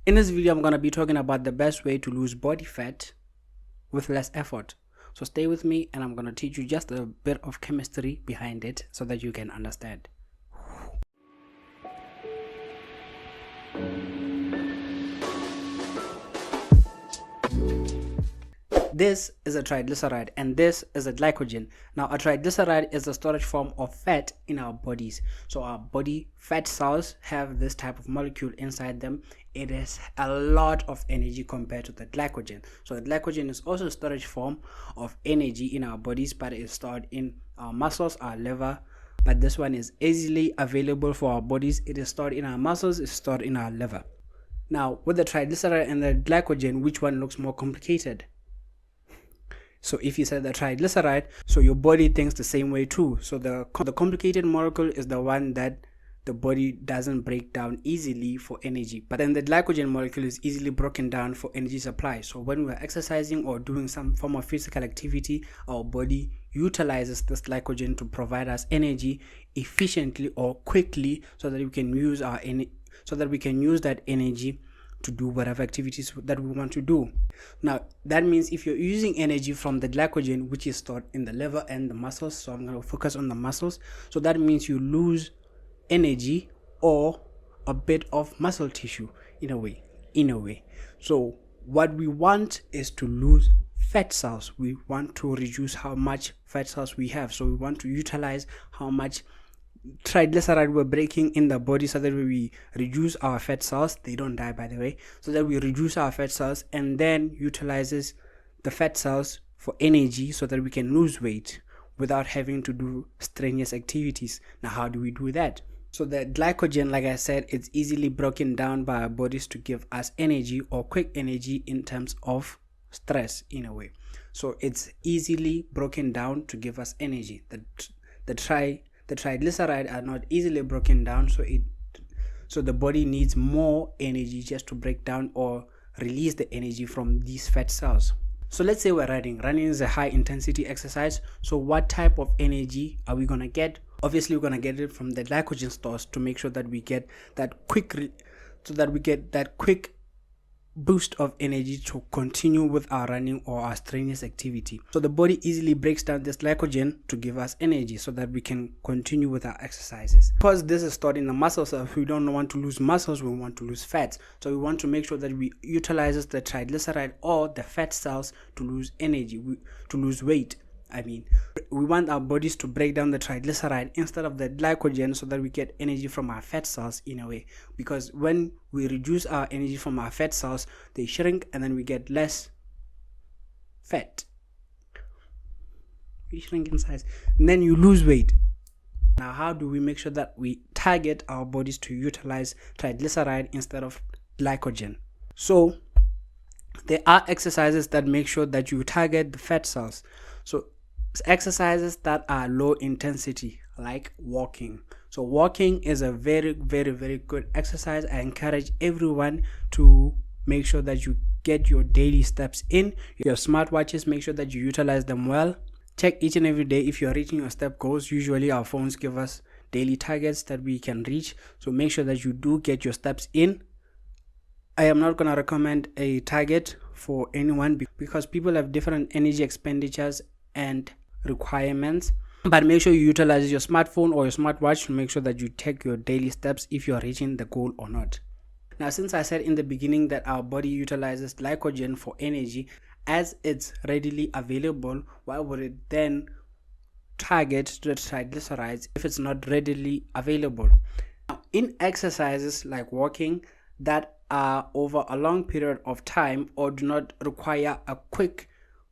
In this video, I'm going to be talking about the best way to lose body fat with less effort. So stay with me and I'm going to teach you just a bit of chemistry behind it so that you can understand. This is a triglyceride and this is a glycogen. Now a triglyceride is a storage form of fat in our bodies. So our body fat cells have this type of molecule inside them. It has a lot of energy compared to the glycogen. So the glycogen is also a storage form of energy in our bodies, but it's stored in our muscles, our liver. But this one is easily available for our bodies. It is stored in our muscles, it's stored in our liver. Now with the triglyceride and the glycogen, which one looks more complicated? So if you said the triglyceride, so your body thinks the same way too. So the complicated molecule is the one that the body doesn't break down easily for energy. But then the glycogen molecule is easily broken down for energy supply. So when we're exercising or doing some form of physical activity, our body utilizes this glycogen to provide us energy efficiently or quickly so that we can use that energy to do whatever activities that we want to do. Now that means if you're using energy from the glycogen, which is stored in the liver and the muscles, so I'm going to focus on the muscles, so that means you lose energy or a bit of muscle tissue in a way. So what we want is to lose fat cells. We want to reduce how much fat cells we have, so we want to utilize how much triglyceride we're breaking in the body so that we reduce our fat cells. They don't die, by the way. So that we reduce our fat cells and then utilizes the fat cells for energy so that we can lose weight without having to do strenuous activities. Now how do we do that? So the glycogen, like I said, it's easily broken down by our bodies to give us energy or quick energy in terms of stress in a way. So it's easily broken down to give us energy. The triglyceride are not easily broken down, so the body needs more energy just to break down or release the energy from these fat cells. So let's say we're running. Running is a high intensity exercise. So what type of energy are we going to get? Obviously we're going to get it from the glycogen stores to make sure that we get that quick boost of energy to continue with our running or our strenuous activity. So the body easily breaks down this glycogen to give us energy so that we can continue with our exercises. Because this is stored in the muscles, if we don't want to lose muscles, we want to lose fats. So we want to make sure that we utilizes the triglyceride or the fat cells to lose energy, to lose weight. We want our bodies to break down the triglyceride instead of the glycogen so that we get energy from our fat cells in a way. Because when we reduce our energy from our fat cells, they shrink and then we get less fat. We shrink in size and then you lose weight. Now how do we make sure that we target our bodies to utilize triglyceride instead of glycogen? So there are exercises that make sure that you target the fat cells. So exercises that are low intensity, like walking. So walking is a very good exercise. I encourage everyone to make sure that you get your daily steps in. Your smartwatches, make sure that you utilize them well. Check each and every day if you're reaching your step goals. Usually our phones give us daily targets that we can reach, so make sure that you do get your steps in. I am not going to recommend a target for anyone because people have different energy expenditures and requirements, but make sure you utilize your smartphone or your smartwatch to make sure that you take your daily steps if you are reaching the goal or not. Now, since I said in the beginning that our body utilizes glycogen for energy, as it's readily available, why would it then target the triglycerides if it's not readily available? Now, in exercises like walking that are over a long period of time or do not require a quick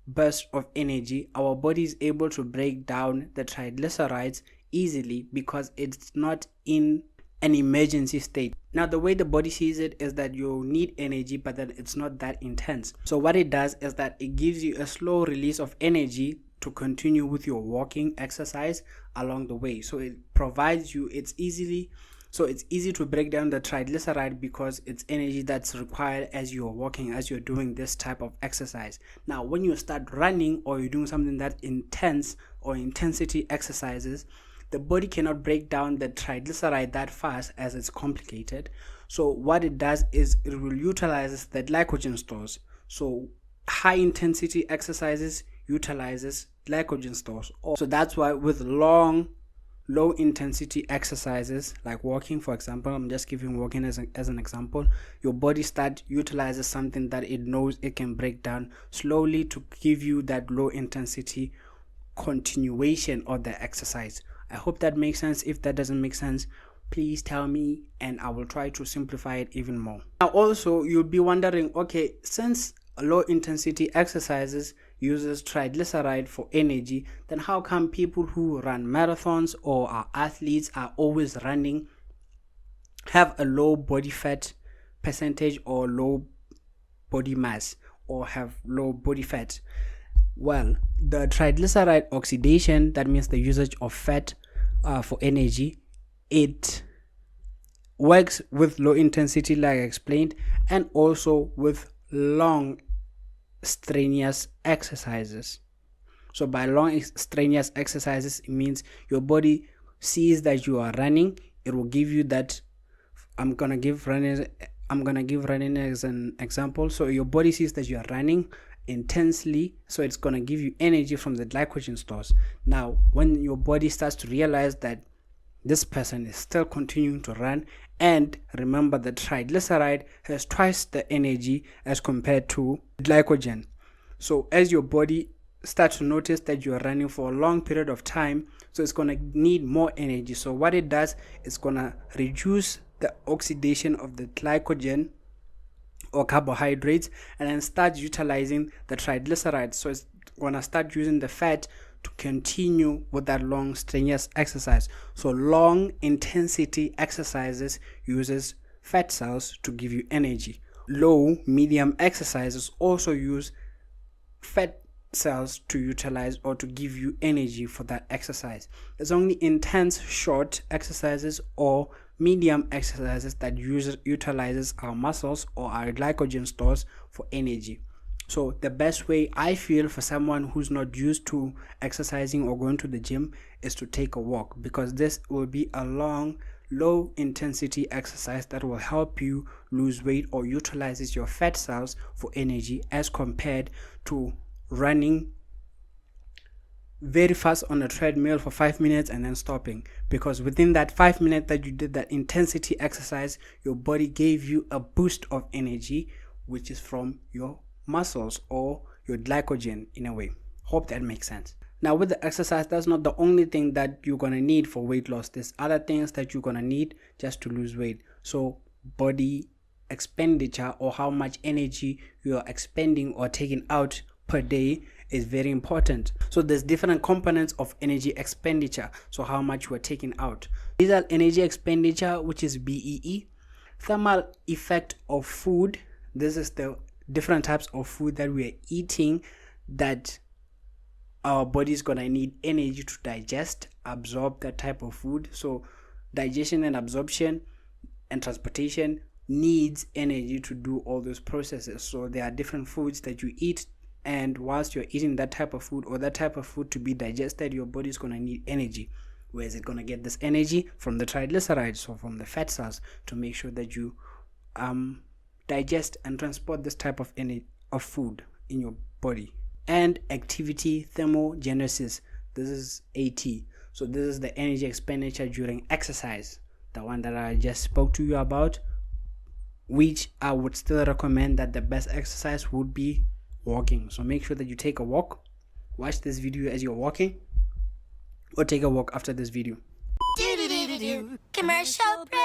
burst of energy, our body is able to break down the triglycerides easily because it's not in an emergency state. Now the way the body sees it is that you need energy, but then it's not that intense. So what it does is that it gives you a slow release of energy to continue with your walking exercise along the way. So it provides you, it's easy to break down the triglyceride because it's energy that's required as you're walking, as you're doing this type of exercise. Now, when you start running or you're doing something that intense or intensity exercises, the body cannot break down the triglyceride that fast as it's complicated. So what it does is it will utilizes the glycogen stores. So high intensity exercises utilizes glycogen stores. So that's why with low intensity exercises like walking, for example, I'm just giving walking as an example, your body start utilizes something that it knows it can break down slowly to give you that low intensity continuation of the exercise. I hope that makes sense. If that doesn't make sense, please tell me and I will try to simplify it even more. Now also you'll be wondering, okay, since low intensity exercises uses triglyceride for energy, then how come people who run marathons or are athletes are always running have a low body fat percentage or low body mass or have low body fat? Well, the triglyceride oxidation, that means the usage of fat for energy, it works with low intensity like I explained, and also with long strenuous exercises. So by long strenuous exercises, it means your body sees that you are running. It will give you that. I'm gonna give running as an example. So your body sees that you are running intensely, so it's gonna give you energy from the glycogen stores. Now when your body starts to realize that this person is still continuing to run, and remember the triglyceride has twice the energy as compared to glycogen. So as your body starts to notice that you are running for a long period of time, so it's going to need more energy. So what it does is going to reduce the oxidation of the glycogen or carbohydrates and then start utilizing the triglycerides. So it's going to start using the fat to continue with that long strenuous exercise. So long intensity exercises uses fat cells to give you energy. Low medium exercises also use fat cells to utilize or to give you energy for that exercise. It's only intense short exercises or medium exercises that utilizes our muscles or our glycogen stores for energy. So the best way I feel for someone who's not used to exercising or going to the gym is to take a walk, because this will be a long, low intensity exercise that will help you lose weight or utilizes your fat cells for energy, as compared to running very fast on a treadmill for 5 minutes and then stopping, because within that 5 minutes that you did that intensity exercise, your body gave you a boost of energy, which is from your muscles or your glycogen in a way. Hope that makes sense. Now with the exercise, that's not the only thing that you're gonna need for weight loss. There's other things that you're gonna need just to lose weight. So body expenditure, or how much energy you are expending or taking out per day, is very important. So there's different components of energy expenditure. So how much we're taking out. These are energy expenditure, which is BEE. Thermal effect of food. This is the different types of food that we are eating that our body is gonna need energy to digest, absorb that type of food. So digestion and absorption and transportation needs energy to do all those processes. So there are different foods that you eat, and whilst you're eating that type of food or that type of food to be digested, your body is gonna need energy. Where is it gonna get this energy? From the triglycerides, or from the fat cells, to make sure that you digest and transport this type of food in your body. And activity thermogenesis, this is AT. So this is the energy expenditure during exercise, the one that I just spoke to you about, which I would still recommend that the best exercise would be walking. So make sure that you take a walk, watch this video as you're walking, or take a walk after this video. Commercial break.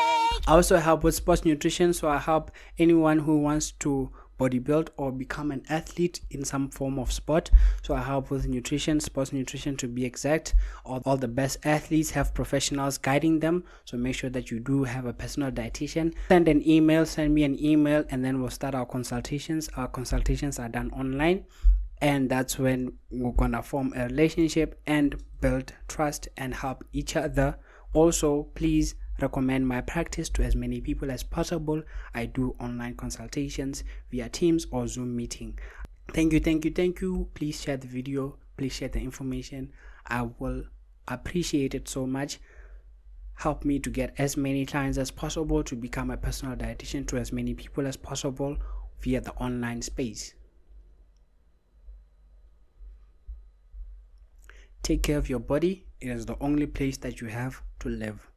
I also help with sports nutrition, so I help anyone who wants to bodybuild or become an athlete in some form of sport. So I help with nutrition, sports nutrition to be exact. All the best athletes have professionals guiding them, so make sure that you do have a personal dietitian. Send me an email, and then we'll start our consultations. Our consultations are done online, and that's when we're gonna form a relationship and build trust and help each other. Also, please recommend my practice to as many people as possible. I do online consultations via Teams or Zoom meeting. Thank you. Please share the video. Please share the information. I will appreciate it so much. help me to get as many clients as possible, to become a personal dietitian to as many people as possible via the online space. Take care of your body. It is the only place that you have to live.